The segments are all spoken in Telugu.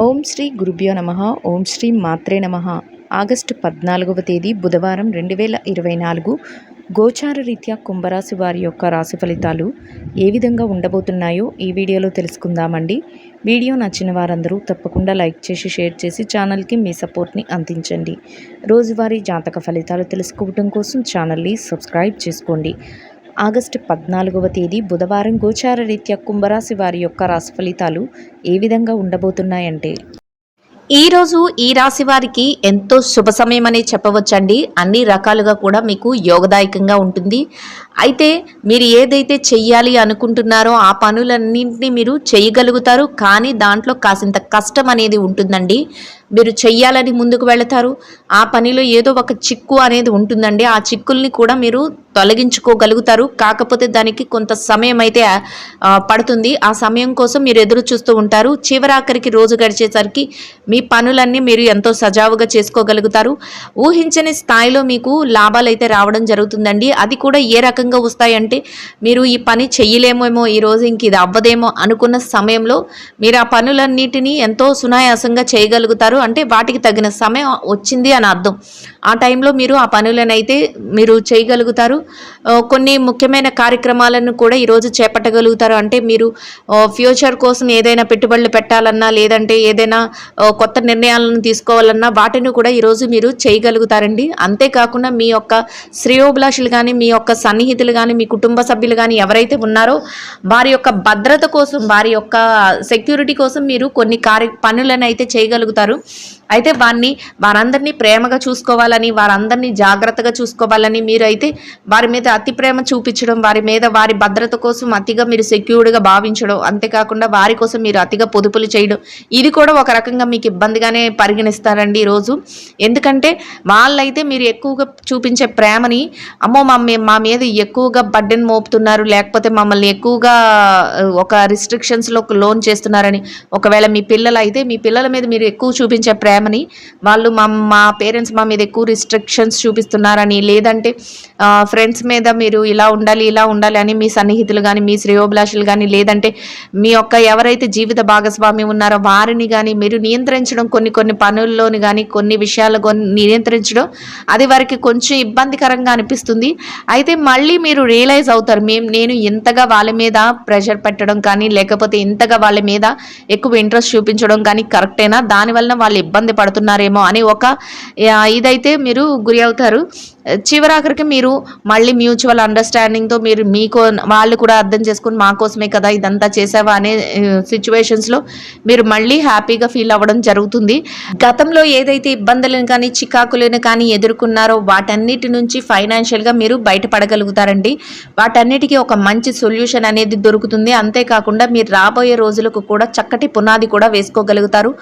ఓం శ్రీ గురుభ్యో నమః. ఓం శ్రీ మాత్రే నమః. ఆగస్టు 14వ తేదీ బుధవారం 2024 గోచార రీత్యా కుంభరాశి వారి యొక్క రాశి ఫలితాలు ఏ విధంగా ఉండబోతున్నాయో ఈ వీడియోలో తెలుసుకుందామండి. వీడియో నచ్చిన వారందరూ తప్పకుండా లైక్ చేసి షేర్ చేసి ఛానల్కి మీ సపోర్ట్ని అందించండి. రోజువారీ జాతక ఫలితాలు తెలుసుకోవడం కోసం ఛానల్ని సబ్స్క్రైబ్ చేసుకోండి. ఆగస్టు 14వ తేదీ బుధవారం గోచార రీత్యా కుంభరాశి వారి యొక్క రాశి ఫలితాలు ఏ విధంగా ఉండబోతున్నాయంటే, ఈరోజు ఈ రాశి వారికి ఎంతో శుభ సమయం అనే చెప్పవచ్చండి. అన్ని రకాలుగా కూడా మీకు యోగదాయకంగా ఉంటుంది. అయితే మీరు ఏదైతే చెయ్యాలి అనుకుంటున్నారో ఆ పనులన్నింటినీ మీరు చేయగలుగుతారు. కానీ దాంట్లో కాసింత కష్టం అనేది ఉంటుందండి. మీరు చెయ్యాలని ముందుకు వెళతారు, ఆ పనిలో ఏదో ఒక చిక్కు అనేది ఉంటుందండి. ఆ చిక్కుల్ని కూడా మీరు తొలగించుకోగలుగుతారు. కాకపోతే దానికి కొంత సమయం అయితే పడుతుంది. ఆ సమయం కోసం మీరు ఎదురు చూస్తూ ఉంటారు. చివరాఖరికి రోజు గడిచేసరికి మీ పనులన్నీ మీరు ఎంతో సజావుగా చేసుకోగలుగుతారు. ఊహించని స్థాయిలో మీకు లాభాలు అయితే రావడం జరుగుతుందండి. అది కూడా ఏ రకంగా వస్తాయంటే, మీరు ఈ పని చెయ్యలేమేమో, ఈరోజు ఇంక ఇది అవ్వదేమో అనుకున్న సమయంలో మీరు ఆ పనులన్నిటినీ ఎంతో సునాయాసంగా చేయగలుగుతారు. అంటే వాటికి తగిన సమయం వచ్చింది అని అర్థం. ఆ టైంలో మీరు ఆ పనులనైతే మీరు చేయగలుగుతారు. కొన్ని ముఖ్యమైన కార్యక్రమాలను కూడా ఈరోజు చేపట్టగలుగుతారు. అంటే మీరు ఫ్యూచర్ కోసం ఏదైనా పెట్టుబడులు పెట్టాలన్నా, లేదంటే ఏదైనా కొత్త నిర్ణయాలను తీసుకోవాలన్నా వాటిని కూడా ఈరోజు మీరు చేయగలుగుతారండి. అంతేకాకుండా మీ యొక్క శ్రేయోభిలాషులు కానీ, మీ యొక్క సన్నిహితులు కానీ, మీ కుటుంబ సభ్యులు కానీ ఎవరైతే ఉన్నారో వారి యొక్క భద్రత కోసం, వారి యొక్క సెక్యూరిటీ కోసం మీరు కొన్ని పనులను అయితే చేయగలుగుతారు. అయితే వారందరినీ ప్రేమగా చూసుకోవాలని, వారందరినీ జాగ్రత్తగా చూసుకోవాలని మీరు అయితే వారి మీద అతి ప్రేమ చూపించడం, వారి భద్రత కోసం అతిగా మీరు సెక్యూర్డ్గా భావించడం, అంతేకాకుండా వారి కోసం మీరు అతిగా పొదుపులు చేయడం, ఇది కూడా ఒక రకంగా మీకు ఇబ్బందిగానే పరిగణిస్తారండి ఈరోజు. ఎందుకంటే వాళ్ళైతే మీరు ఎక్కువగా చూపించే ప్రేమని, అమ్మో మా మీద ఎక్కువగా బర్డెన్ మోపుతున్నారు, లేకపోతే మమ్మల్ని ఎక్కువగా ఒక రిస్ట్రిక్షన్స్లో లోన్ చేస్తున్నారని, ఒకవేళ మీ పిల్లలు అయితే మీ పిల్లల మీద మీరు ఎక్కువ చూపించే ప్రేమని వాళ్ళు మా పేరెంట్స్ మా మీద ఎక్కువ రిస్ట్రిక్షన్స్ చూపిస్తున్నారని, లేదంటే ఫ్రెండ్స్ మీద మీరు ఇలా ఉండాలి అని మీ సన్నిహితులు కానీ, మీ శ్రేయోభిలాషులు కానీ, లేదంటే మీ యొక్క ఎవరైతే జీవిత భాగస్వామి ఉన్నారో వారిని కానీ మీరు నియంత్రించడం, కొన్ని పనుల్లోని కానీ కొన్ని విషయాలు నియంత్రించడం అది వారికి కొంచెం ఇబ్బందికరంగా అనిపిస్తుంది. అయితే మళ్ళీ మీరు రియలైజ్ అవుతారు, నేను ఇంతగా వాళ్ళ మీద ప్రెషర్ పెట్టడం కానీ, లేకపోతే ఇంతగా వాళ్ళ మీద ఎక్కువ ఇంట్రెస్ట్ చూపించడం కానీ కరెక్టేనా, దానివల్ల వాళ్ళు ఇబ్బంది పడుతున్నారేమో అని ఒక ఇదైతే మీరు గురి అవుతారు. చివరాఖరికి మీరు మళ్ళీ మ్యూచువల్ అండర్స్టాండింగ్తో మీరు వాళ్ళు కూడా అర్థం చేసుకుని మా కోసమే కదా ఇదంతా చేసావా అనే సిచ్యువేషన్స్లో మీరు మళ్ళీ హ్యాపీగా ఫీల్ అవ్వడం జరుగుతుంది. గతంలో ఏదైతే ఇబ్బందులను కానీ చికాకులను కానీ ఎదుర్కొన్నారో వాటన్నిటి నుంచి ఫైనాన్షియల్గా మీరు బయటపడగలుగుతారండి. వాటన్నిటికీ ఒక మంచి సొల్యూషన్ అనేది దొరుకుతుంది. అంతేకాకుండా మీరు రాబోయే రోజులకు కూడా చక్కటి పునాది కూడా వేసుకోగలుగుతారు.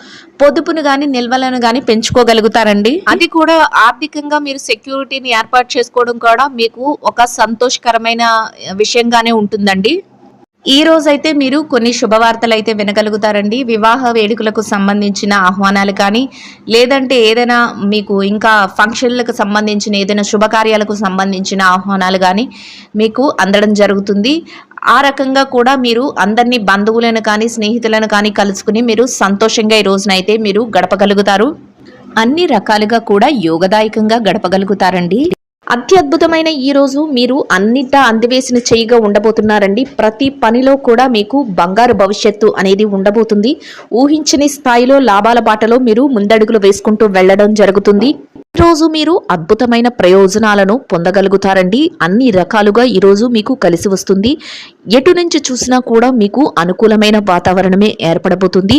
పొదుపును కానీ నిల్వలను కానీ పెంచుకోగలుగుతారండి. అది కూడా ఆర్థికంగా మీరు సెక్యూరిటీని ఏర్పాటు చేసుకోవడం కూడా మీకు ఒక సంతోషకరమైన విషయంగానే ఉంటుందండి. ఈ రోజైతే మీరు కొన్ని శుభవార్తలు అయితే వినగలుగుతారండి. వివాహ వేడుకలకు సంబంధించిన ఆహ్వానాలు కానీ, లేదంటే ఏదైనా మీకు ఇంకా ఫంక్షన్లకు సంబంధించిన ఏదైనా శుభకార్యాలకు సంబంధించిన ఆహ్వానాలు కానీ మీకు అందడం జరుగుతుంది. ఆ రకంగా కూడా మీరు అందరినీ బంధువులను కానీ స్నేహితులను కానీ కలుసుకుని మీరు సంతోషంగా ఈ రోజునైతే మీరు గడపగలుగుతారు. అన్ని రకాలుగా కూడా యోగదాయకంగా గడపగలుగుతారండి. అత్యద్భుతమైన ఈ రోజు మీరు అన్నిటా అందివేసిన చెయ్యిగా ఉండబోతున్నారండి. ప్రతి పనిలో కూడా మీకు బంగారు భవిష్యత్తు అనేది ఉండబోతుంది. ఊహించని స్థాయిలో లాభాల బాటలో మీరు ముందడుగులు వేసుకుంటూ వెళ్ళడం జరుగుతుంది. ఈరోజు మీరు అద్భుతమైన ప్రయోజనాలను పొందగలుగుతారండి. అన్ని రకాలుగా ఈరోజు మీకు కలిసి వస్తుంది. ఎటు నుంచి చూసినా కూడా మీకు అనుకూలమైన వాతావరణమే ఏర్పడబోతుంది.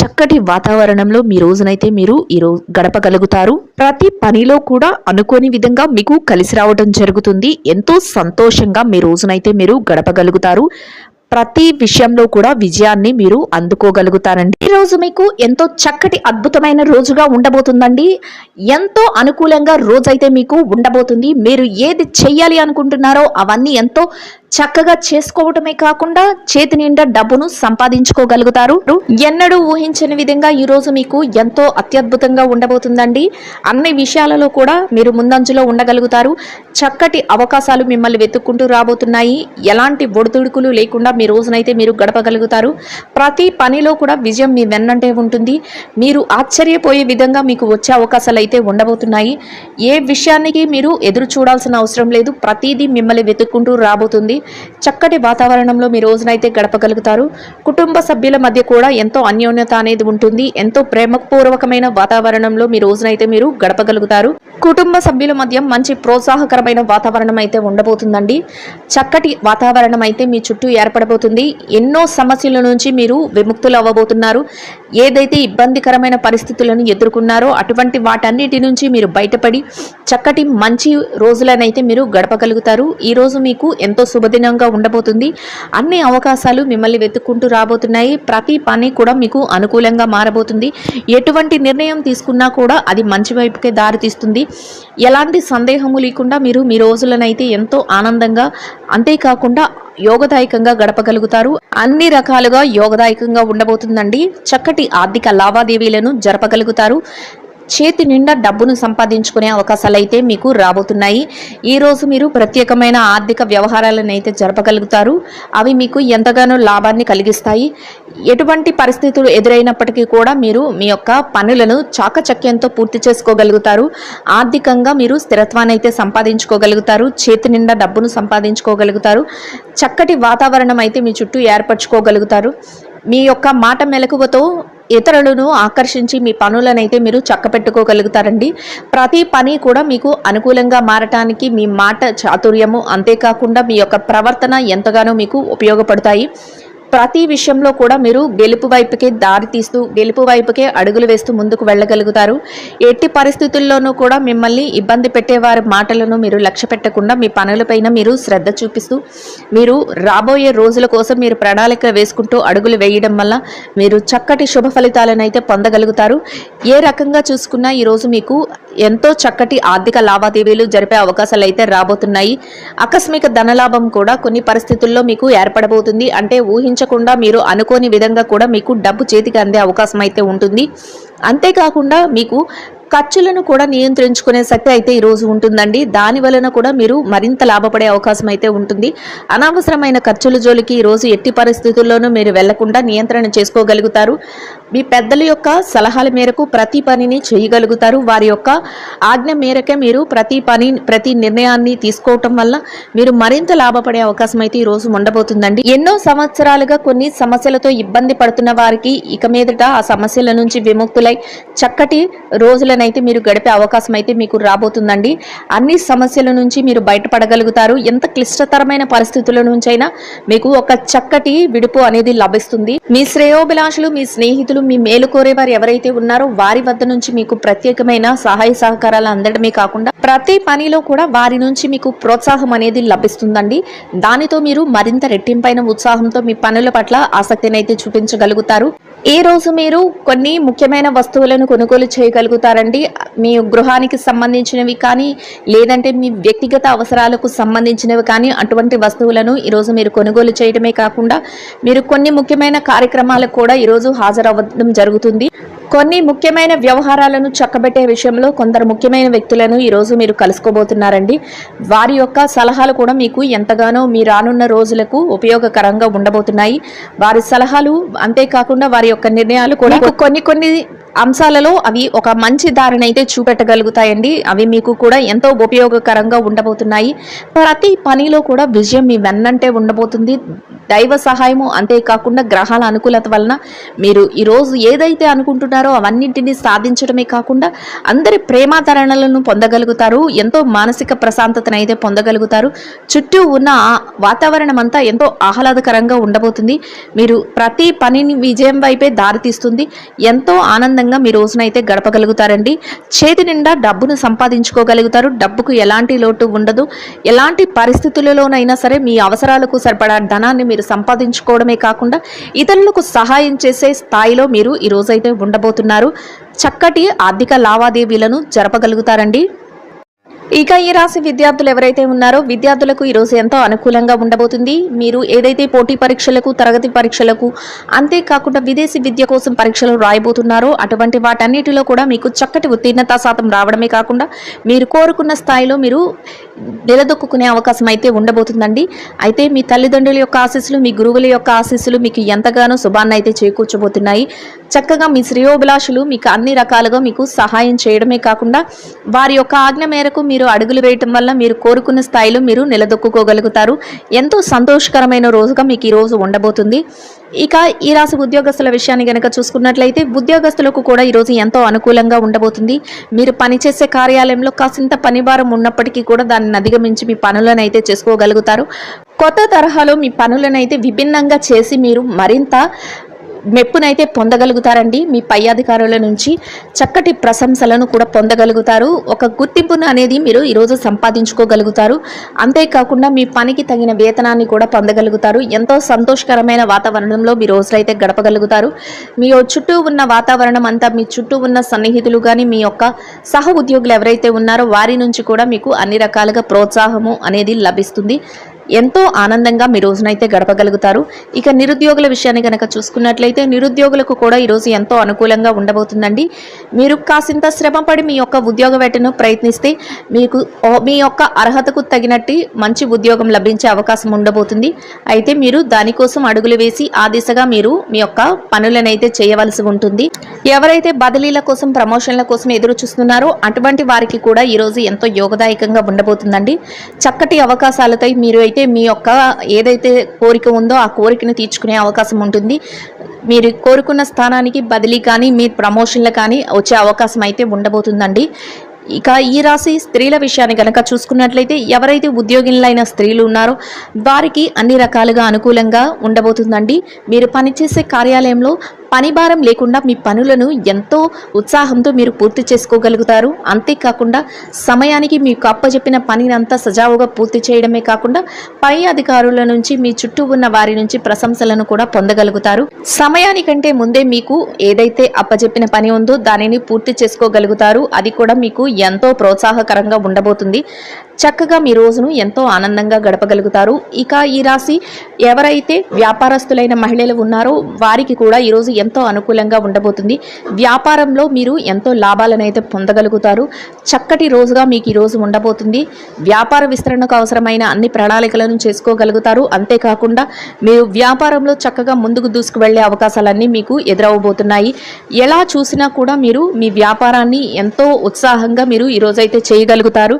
చక్కటి వాతావరణంలో మీ రోజునైతే మీరు ఈరోజు గడపగలుగుతారు. ప్రతి పనిలో కూడా అనుకోని విధంగా మీకు కలిసి రావడం జరుగుతుంది. ఎంతో సంతోషంగా మీ రోజునైతే మీరు గడపగలుగుతారు. ప్రతి విషయంలో కూడా విజయాన్ని మీరు అందుకోగలుగుతారండి. ఈ రోజు మీకు ఎంతో చక్కటి అద్భుతమైన రోజుగా ఉండబోతుందండి. ఎంతో అనుకూలంగా రోజైతే మీకు ఉండబోతుంది. మీరు ఏది చెయ్యాలి అనుకుంటున్నారో అవన్నీ ఎంతో చక్కగా చేసుకోవటమే కాకుండా చేతి నిండా డబ్బును సంపాదించుకోగలుగుతారు. ఎన్నడూ ఊహించని విధంగా ఈ రోజు మీకు ఎంతో అత్యద్భుతంగా ఉండబోతుందండి. అన్ని విషయాలలో కూడా మీరు ముందంజలో ఉండగలుగుతారు. చక్కటి అవకాశాలు మిమ్మల్ని వెతుక్కుంటూ రాబోతున్నాయి. ఎలాంటి ఒడిదుడుకులు లేకుండా మీ రోజునైతే మీరు గడపగలుగుతారు. ప్రతి పనిలో కూడా విజయం మీ వెన్నంటే ఉంటుంది. మీరు ఆశ్చర్యపోయే విధంగా మీకు వచ్చే అవకాశాలు అయితే ఉండబోతున్నాయి. ఏ విషయానికి మీరు ఎదురు చూడాల్సిన అవసరం లేదు. ప్రతిదీ మిమ్మల్ని వెతుక్కుంటూ రాబోతుంది. చక్కటి వాతావరణంలో మీ రోజునైతే గడపగలుగుతారు. కుటుంబ సభ్యుల మధ్య కూడా ఎంతో అన్యోన్యత అనేది ఉంటుంది. ఎంతో ప్రేమపూర్వకమైన వాతావరణంలో మీ రోజునైతే మీరు గడపగలుగుతారు. కుటుంబ సభ్యుల మధ్య మంచి ప్రోత్సాహకరమైన వాతావరణం అయితే ఉండబోతుందండి. చక్కటి వాతావరణం అయితే మీ చుట్టూ ఏర్పడబోతుంది. ఎన్నో సమస్యల నుంచి మీరు విముక్తులు అవ్వబోతున్నారు. ఏదైతే ఇబ్బందికరమైన పరిస్థితులను ఎదుర్కొన్నారో అటువంటి వాటన్నిటి నుంచి మీరు బయటపడి చక్కటి మంచి రోజులనైతే మీరు గడపగలుగుతారు. ఈ రోజు మీకు ఎంతో శుభదినంగా ఉండబోతుంది. అన్ని అవకాశాలు మిమ్మల్ని వెతుక్కుంటూ రాబోతున్నాయి. ప్రతి పని కూడా మీకు అనుకూలంగా మారబోతుంది. ఎటువంటి నిర్ణయం తీసుకున్నా కూడా అది మంచి వైపుకే దారితీస్తుంది. ఎలాంటి సందేహము లేకుండా మీరు మీ రోజులనైతే ఎంతో ఆనందంగా, అంతేకాకుండా యోగదాయకంగా గడపగలుగుతారు. అన్ని రకాలుగా యోగదాయకంగా ఉండబోతుందండి. చక్కటి ఆర్థిక లావాదేవీలను జరపగలుగుతారు. చేతి నిండా డబ్బును సంపాదించుకునే అవకాశాలు అయితే మీకు రాబోతున్నాయి. ఈ రోజు మీరు ప్రత్యేకమైన ఆర్థిక వ్యవహారాలను అయితే జరపగలుగుతారు. అవి మీకు ఎంతగానో లాభాన్ని కలిగిస్తాయి. ఎటువంటి పరిస్థితులు ఎదురైనప్పటికీ కూడా మీరు మీ యొక్క పనులను చాకచక్యంతో పూర్తి చేసుకోగలుగుతారు. ఆర్థికంగా మీరు స్థిరత్వాన్ని అయితే సంపాదించుకోగలుగుతారు. చేతి నిండా డబ్బును సంపాదించుకోగలుగుతారు. చక్కటి వాతావరణం అయితే మీ చుట్టూ ఏర్పరచుకోగలుగుతారు. మీ యొక్క మాట మెలకువతో ఇతరులను ఆకర్షించి మీ పనులనైతే మీరు చక్కపెట్టుకోగలుగుతారండి. ప్రతి పని కూడా మీకు అనుకూలంగా మారటానికి మీ మాట చాతుర్యము, అంతేకాకుండా మీ యొక్క ప్రవర్తన ఎంతగానో మీకు ఉపయోగపడతాయి. ప్రతి విషయంలో కూడా మీరు గెలుపు వైపుకే దారి తీస్తూ, గెలుపు వైపుకే అడుగులు వేస్తూ ముందుకు వెళ్ళగలుగుతారు. ఎట్టి పరిస్థితుల్లోనూ కూడా మిమ్మల్ని ఇబ్బంది పెట్టేవారి మాటలను మీరు లక్ష్య పెట్టకుండా మీ పనులపైన మీరు శ్రద్ధ చూపిస్తూ, మీరు రాబోయే రోజుల కోసం మీరు ప్రణాళిక వేసుకుంటూ అడుగులు వేయడం వల్ల మీరు చక్కటి శుభ ఫలితాలను అయితే పొందగలుగుతారు. ఏ రకంగా చూసుకున్నా ఈరోజు మీకు ఎంతో చక్కటి ఆర్థిక లావాదేవీలు జరిపే అవకాశాలు అయితే రాబోతున్నాయి. ఆకస్మిక ధనలాభం కూడా కొన్ని పరిస్థితుల్లో మీకు ఏర్పడబోతుంది. అంటే ఊహించకుండా మీరు అనుకోని విధంగా కూడా మీకు డబ్బు చేతికి అందే అవకాశం అయితే ఉంటుంది. అంతేకాకుండా మీకు ఖర్చులను కూడా నియంత్రించుకునే శక్తి అయితే ఈరోజు ఉంటుందండి. దాని వలన కూడా మీరు మరింత లాభపడే అవకాశం అయితే ఉంటుంది. అనవసరమైన ఖర్చుల జోలికి ఈరోజు ఎట్టి పరిస్థితుల్లోనూ మీరు వెళ్లకుండా నియంత్రణ చేసుకోగలుగుతారు. మీ పెద్దల యొక్క సలహాల మేరకు ప్రతి పనిని చేయగలుగుతారు. వారి యొక్క ఆజ్ఞ మేరకే మీరు ప్రతి నిర్ణయాన్ని తీసుకోవటం వల్ల మీరు మరింత లాభపడే అవకాశం అయితే ఈరోజు ఉండబోతుందండి. ఎన్నో సంవత్సరాలుగా కొన్ని సమస్యలతో ఇబ్బంది పడుతున్న వారికి ఇక మీదట ఆ సమస్యల నుంచి విముక్తులై చక్కటి రోజులనైతే మీరు గడిపే అవకాశం అయితే మీకు రాబోతుందండి. అన్ని సమస్యల నుంచి మీరు బయటపడగలుగుతారు. ఎంత క్లిష్టతరమైన పరిస్థితుల నుంచైనా మీకు ఒక చక్కటి విడుపు అనేది లభిస్తుంది. మీ శ్రేయోభిలాషులు, మీ స్నేహితులు, మీ మేలు కోరేవారు ఎవరైతే ఉన్నారో వారి వద్ద నుంచి మీకు ప్రత్యేకమైన సహాయ సహకారాలు అందడమే కాకుండా ప్రతి పనిలో కూడా వారి నుంచి మీకు ప్రోత్సాహం అనేది లభిస్తుందండి. దానితో మీరు మరింత రెట్టింపైన ఉత్సాహంతో మీ పనుల పట్ల ఆసక్తిని అయితే చూపించగలుగుతారు. ఈ రోజు మీరు కొన్ని ముఖ్యమైన వస్తువులను కొనుగోలు చేయగలుగుతారండి. మీ గృహానికి సంబంధించినవి కానీ, లేదంటే మీ వ్యక్తిగత అవసరాలకు సంబంధించినవి కానీ, అటువంటి వస్తువులను ఈరోజు మీరు కొనుగోలు చేయడమే కాకుండా మీరు కొన్ని ముఖ్యమైన కార్యక్రమాలకు కూడా ఈరోజు హాజరవ్వడం జరుగుతుంది. కొన్ని ముఖ్యమైన వ్యవహారాలను చక్కబెట్టే విషయంలో కొందరు ముఖ్యమైన వ్యక్తులను ఈరోజు మీరు కలుసుకోబోతున్నారండి. వారి యొక్క సలహాలు కూడా మీకు ఎంతగానో మీ రానున్న రోజులకు ఉపయోగకరంగా ఉండబోతున్నాయి. వారి సలహాలు అంతేకాకుండా వారి యొక్క నిర్ణయాలు కూడా కొన్ని అంశాలలో అవి ఒక మంచి దారిని అయితే చూపెట్టగలుగుతాయండి. అవి మీకు కూడా ఎంతో ఉపయోగకరంగా ఉండబోతున్నాయి. ప్రతి పనిలో కూడా విజయం మీ వెన్నంటే ఉండబోతుంది. దైవ సహాయము, అంతేకాకుండా గ్రహాల అనుకూలత వలన మీరు ఈరోజు ఏదైతే అనుకుంటున్నారో అవన్నింటినీ సాధించడమే కాకుండా అందరి ప్రేమాదరణలను పొందగలుగుతారు. ఎంతో మానసిక ప్రశాంతతను అయితే పొందగలుగుతారు. చుట్టూ ఉన్న వాతావరణం అంతా ఎంతో ఆహ్లాదకరంగా ఉండబోతుంది. మీరు ప్రతి పనిని విజయం వైపే దారితీస్తుంది. ఎంతో ఆనందంగా మీ రోజునైతే గడపగలుగుతారండి. చేతి నిండా డబ్బును సంపాదించుకోగలుగుతారు. డబ్బుకు ఎలాంటి లోటు ఉండదు. ఎలాంటి పరిస్థితులలోనైనా సరే మీ అవసరాలకు సరిపడా ధనాన్ని మీరు సంపాదించుకోవడమే కాకుండా ఇతరులకు సహాయం చేసే స్థాయిలో మీరు ఈ రోజైతే ఉండబోతున్నారు. చక్కటి ఆర్థిక లావాదేవీలను జరపగలుగుతారండి. ఇక ఈ రాశి విద్యార్థులు ఎవరైతే ఉన్నారో విద్యార్థులకు ఈరోజు ఎంతో అనుకూలంగా ఉండబోతుంది. మీరు ఏదైతే పోటీ పరీక్షలకు, తరగతి పరీక్షలకు, అంతేకాకుండా విదేశీ విద్య కోసం పరీక్షలు రాయబోతున్నారో అటువంటి వాటన్నిటిలో కూడా మీకు చక్కటి ఉత్తీర్ణతా శాతం రావడమే కాకుండా మీరు కోరుకున్న స్థాయిలో మీరు నిలదొక్కునే అవకాశం అయితే ఉండబోతుందండి. అయితే మీ తల్లిదండ్రుల యొక్క ఆశీస్సులు, మీ గురువుల యొక్క ఆశీస్సులు మీకు ఎంతగానో శుభాన్ని అయితే చేకూర్చబోతున్నాయి. చక్కగా మీ శ్రేయోభిలాషులు మీకు అన్ని రకాలుగా మీకు సహాయం చేయడమే కాకుండా వారి యొక్క ఆజ్ఞ మేరకు మీరు అడుగులు వేయటం వల్ల మీరు కోరుకున్న స్థాయిలో మీరు నిలదొక్కుకోగలుగుతారు. ఎంతో సంతోషకరమైన రోజుగా మీకు ఈ రోజు ఉండబోతుంది. ఇక ఈ రాశి ఉద్యోగస్తుల విషయాన్ని గనక చూసుకున్నట్లయితే ఉద్యోగస్తులకు కూడా ఈరోజు ఎంతో అనుకూలంగా ఉండబోతుంది. మీరు పనిచేసే కార్యాలయంలో కాసింత పనిభారం ఉన్నప్పటికీ కూడా దాన్ని అధిగమించి మీ పనులను అయితే చేసుకోగలుగుతారు. కొత్త తరహాలో మీ పనులను అయితే విభిన్నంగా చేసి మీరు మరింత మెప్పునైతే పొందగలుగుతారండి. మీ పై అధికారుల నుంచి చక్కటి ప్రశంసలను కూడా పొందగలుగుతారు. ఒక గుర్తింపును అనేది మీరు ఈరోజు సంపాదించుకోగలుగుతారు. అంతేకాకుండా మీ పనికి తగిన వేతనాన్ని కూడా పొందగలుగుతారు. ఎంతో సంతోషకరమైన వాతావరణంలో మీ రోజులైతే గడపగలుగుతారు. మీ చుట్టూ ఉన్న వాతావరణం అంతా, మీ చుట్టూ ఉన్న సన్నిహితులు కానీ, మీ యొక్క సహ ఉద్యోగులు ఎవరైతే ఉన్నారో వారి నుంచి కూడా మీకు అన్ని రకాలుగా ప్రోత్సాహము అనేది లభిస్తుంది. ఎంతో ఆనందంగా మీ రోజునైతే గడపగలుగుతారు. ఇక నిరుద్యోగుల విషయాన్ని కనుక చూసుకున్నట్లయితే నిరుద్యోగులకు కూడా ఈరోజు ఎంతో అనుకూలంగా ఉండబోతుందండి. మీరు కాసింత శ్రమపడి మీ యొక్క ఉద్యోగ వేటను ప్రయత్నిస్తే మీకు మీ యొక్క అర్హతకు తగినట్టు మంచి ఉద్యోగం లభించే అవకాశం ఉండబోతుంది. అయితే మీరు దానికోసం అడుగులు వేసి ఆ దిశగా మీరు మీ యొక్క పనులనైతే చేయవలసి ఉంటుంది. ఎవరైతే బదిలీల కోసం, ప్రమోషన్ల కోసం ఎదురు చూస్తున్నారో అటువంటి వారికి కూడా ఈరోజు ఎంతో యోగదాయకంగా ఉండబోతుందండి. చక్కటి అవకాశాలతో మీరు అయితే మీ యొక్క ఏదైతే కోరిక ఉందో ఆ కోరికను తీర్చుకునే అవకాశం ఉంటుంది. మీరు కోరుకున్న స్థానానికి బదిలీ కానీ, మీ ప్రమోషన్లు కానీ వచ్చే అవకాశం అయితే ఉండబోతుందండి. ఇక ఈ రాశి స్త్రీల విషయాన్ని కనుక చూసుకున్నట్లయితే ఎవరైతే ఉద్యోగులైన స్త్రీలు ఉన్నారో వారికి అన్ని రకాలుగా అనుకూలంగా ఉండబోతుందండి. మీరు పనిచేసే కార్యాలయంలో పని భారం లేకుండా మీ పనులను ఎంతో ఉత్సాహంతో మీరు పూర్తి చేసుకోగలుగుతారు. అంతేకాకుండా సమయానికి మీకు అప్పచెప్పిన పనిని అంతా సజావుగా పూర్తి చేయడమే కాకుండా పై అధికారుల నుంచి, మీ చుట్టూ ఉన్న వారి నుంచి ప్రశంసలను కూడా పొందగలుగుతారు. సమయానికంటే ముందే మీకు ఏదైతే అప్పచెప్పిన పని ఉందో దానిని పూర్తి చేసుకోగలుగుతారు. అది కూడా మీకు ఎంతో ప్రోత్సాహకరంగా ఉండబోతుంది. చక్కగా మీ రోజును ఎంతో ఆనందంగా గడపగలుగుతారు. ఇక ఈ రాశి ఎవరైతే వ్యాపారస్తులైన మహిళలు ఉన్నారో వారికి కూడా ఈరోజు ఎంతో అనుకూలంగా ఉండబోతుంది. వ్యాపారంలో మీరు ఎంతో లాభాలను అయితే పొందగలుగుతారు. చక్కటి రోజుగా మీకు ఈ రోజు ఉండబోతుంది. వ్యాపార విస్తరణకు అవసరమైన అన్ని ప్రణాళికలను చేసుకోగలుగుతారు. అంతేకాకుండా మీరు వ్యాపారంలో చక్కగా ముందుకు దూసుకు వెళ్లే అవకాశాలన్నీ మీకు ఎదురవబోతున్నాయి. ఎలా చూసినా కూడా మీరు మీ వ్యాపారాన్ని ఎంతో ఉత్సాహంగా మీరు ఈ రోజైతే చేయగలుగుతారు.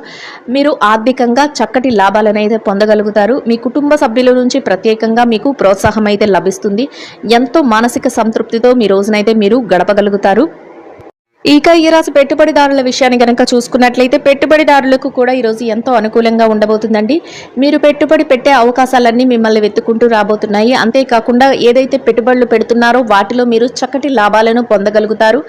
మీరు ఆర్థికంగా చక్కటి లాభాలను అయితే పొందగలుగుతారు. మీ కుటుంబ సభ్యుల నుంచి ప్రత్యేకంగా మీకు ప్రోత్సాహం అయితే లభిస్తుంది. ఎంతో మానసిక సంతృప్తితో మీ రోజునైతే మీరు గడపగలుగుతారు. ఇక ఈ రాశి పెట్టుబడిదారుల విషయాన్ని కనుక చూసుకున్నట్లయితే పెట్టుబడిదారులకు కూడా ఈరోజు ఎంతో అనుకూలంగా ఉండబోతుందండి. మీరు పెట్టుబడి పెట్టే అవకాశాలన్నీ మిమ్మల్ని వెతుక్కుంటూ రాబోతున్నాయి. అంతేకాకుండా ఏదైతే పెట్టుబడులు పెడుతున్నారో వాటిలో మీరు చక్కటి లాభాలను పొందగలుగుతారు.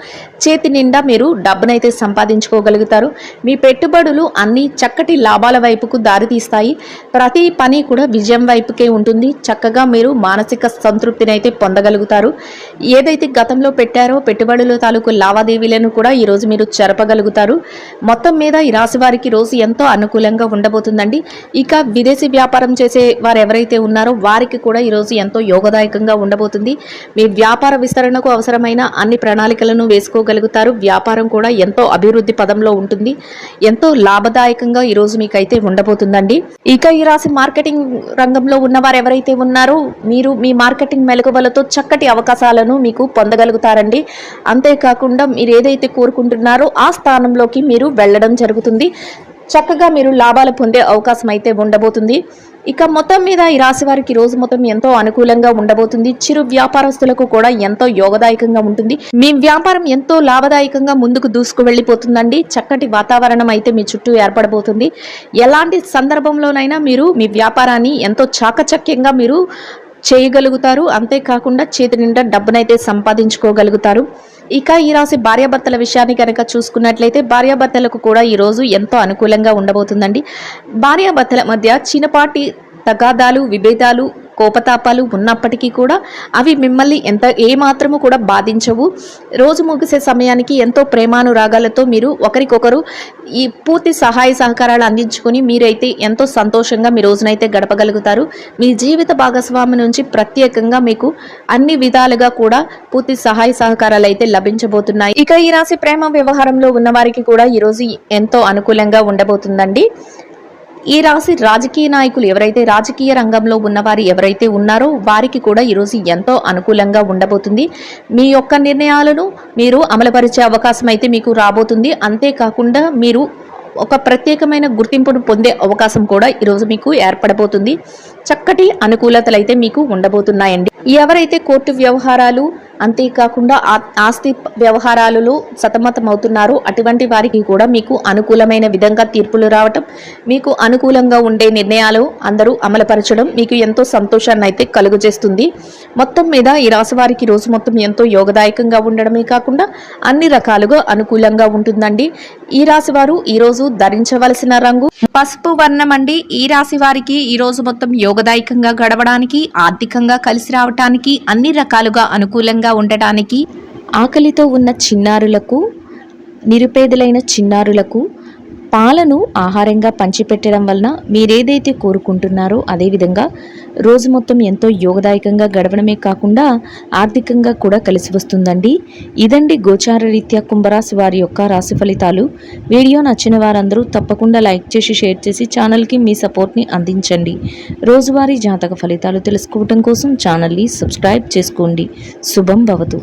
చేతి నిండా మీరు డబ్బునైతే సంపాదించుకోగలుగుతారు. మీ పెట్టుబడులు అన్ని చక్కటి లాభాల వైపుకు దారితీస్తాయి. ప్రతి పని కూడా విజయం వైపుకే ఉంటుంది. చక్కగా మీరు మానసిక సంతృప్తిని అయితే పొందగలుగుతారు. ఏదైతే గతంలో పెట్టారో పెట్టుబడుల తాలూకు లావాదేవీలను కూడా ఈ రోజు మీరు జరపగలుగుతారు. మొత్తం మీద ఈ రాశి వారికి రోజు ఎంతో అనుకూలంగా ఉండబోతుందండి. ఇక విదేశీ వ్యాపారం చేసే వారు ఎవరైతే ఉన్నారో వారికి కూడా ఈ రోజు ఎంతో యోగదాయకంగా ఉండబోతుంది. మీ వ్యాపార విస్తరణకు అవసరమైన అన్ని ప్రణాళికలను వేసుకోగలుగుతారు. వ్యాపారం కూడా ఎంతో అభివృద్ధి పదంలో ఉంటుంది. ఎంతో లాభదాయకంగా ఈ రోజు మీకైతే ఉండబోతుందండి. ఇక ఈ రాశి మార్కెటింగ్ రంగంలో ఉన్నవారు ఎవరైతే ఉన్నారో మీరు మీ మార్కెటింగ్ మెలకువలతో చక్కటి అవకాశాలను మీకు పొందగలుగుతారండి. అంతేకాకుండా మీరు ఏదైతే కోరుకుంటున్నారో ఆ స్థానంలోకి మీరు వెళ్ళడం జరుగుతుంది. చక్కగా మీరు లాభాలు పొందే అవకాశం అయితే ఉండబోతుంది. ఇక మొత్తం మీద ఈ రాశి వారికి రోజు మొత్తం ఎంతో అనుకూలంగా ఉండబోతుంది. చిరు వ్యాపారస్తులకు కూడా ఎంతో యోగదాయకంగా ఉంటుంది. మీ వ్యాపారం ఎంతో లాభదాయకంగా ముందుకు దూసుకు వెళ్ళిపోతుందండి. చక్కటి వాతావరణం అయితే మీ చుట్టూ ఏర్పడబోతుంది. ఎలాంటి సందర్భంలోనైనా మీరు మీ వ్యాపారాన్ని ఎంతో చాకచక్యంగా మీరు చేయగలుగుతారు. అంతేకాకుండా చేతి నిండా డబ్బునైతే సంపాదించుకోగలుగుతారు. ఇక ఈ రాశి భార్యాభర్తల విషయాన్ని కనుక చూసుకున్నట్లయితే భార్యాభర్తలకు కూడా ఈ రోజు ఎంతో అనుకూలంగా ఉండబోతుందండి. భార్యాభర్తల మధ్య చిన్నపాటి తగాదాలు, విభేదాలు కోపతాపాలు ఉన్నప్పటికీ కూడా అవి మిమ్మల్ని ఏమాత్రము కూడా బాధించవు. రోజు ముగిసే సమయానికి ఎంతో ప్రేమానురాగాలతో మీరు ఒకరికొకరు ఈ పూర్తి సహాయ సహకారాలు అందించుకొని మీరైతే ఎంతో సంతోషంగా మీ రోజునైతే గడపగలుగుతారు. మీ జీవిత భాగస్వామి నుంచి ప్రత్యేకంగా మీకు అన్ని విధాలుగా కూడా పూర్తి సహాయ సహకారాలు అయితే లభించబోతున్నాయి. ఇక ఈ రాశి ప్రేమ వ్యవహారంలో ఉన్న వారికి కూడా ఈరోజు ఎంతో అనుకూలంగా ఉండబోతుందండి. ఈ రాశి రాజకీయ నాయకులు ఎవరైతే రాజకీయ రంగంలో ఉన్నవారు ఎవరైతే ఉన్నారో వారికి కూడా ఈరోజు ఎంతో అనుకూలంగా ఉండబోతుంది. మీ యొక్క నిర్ణయాలను మీరు అమలుపరిచే అవకాశం అయితే మీకు రాబోతుంది. అంతేకాకుండా మీరు ఒక ప్రత్యేకమైన గుర్తింపును పొందే అవకాశం కూడా ఈరోజు మీకు ఏర్పడబోతుంది. చక్కటి అనుకూలతలు అయితే మీకు ఉండబోతున్నాయండి. ఎవరైతే కోర్టు వ్యవహారాలు అంతేకాకుండా ఆస్తి వ్యవహారాలలో సతమతమవుతున్నారో అటువంటి వారికి కూడా మీకు అనుకూలమైన విధంగా తీర్పులు రావటం, మీకు అనుకూలంగా ఉండే నిర్ణయాలు అందరూ అమలుపరచడం మీకు ఎంతో సంతోషాన్ని అయితే కలుగజేస్తుంది. మొత్తం మీద ఈ రాశి వారికి రోజు మొత్తం ఎంతో యోగదాయకంగా ఉండడమే కాకుండా అన్ని రకాలుగా అనుకూలంగా ఉంటుందండి. ఈ రాశి వారు ఈరోజు ధరించవలసిన రంగు పసుపు వర్ణం అండి. ఈ రాశి వారికి ఈ రోజు మొత్తం యోగదాయకంగా గడవడానికి, ఆర్థికంగా కలిసి రావటానికి, అన్ని రకాలుగా అనుకూలంగా ఉండటానికి, ఆకలితో ఉన్న చిన్నారులకు, నిరుపేదలైన చిన్నారులకు పాలను ఆహారంగా పంచిపెట్టడం వలన మీరేదైతే కోరుకుంటున్నారో అదేవిధంగా రోజు మొత్తం ఎంతో యోగదాయకంగా గడవడమే కాకుండా ఆర్థికంగా కూడా కలిసి వస్తుందండి. ఇదండి గోచార రీత్యా కుంభరాశి వారి యొక్క రాశి ఫలితాలు. వీడియో నచ్చిన వారందరూ తప్పకుండా లైక్ చేసి షేర్ చేసి ఛానల్కి మీ సపోర్ట్ని అందించండి. రోజువారీ జాతక ఫలితాలు తెలుసుకోవడం కోసం ఛానల్ని సబ్స్క్రైబ్ చేసుకోండి. శుభం భవతు.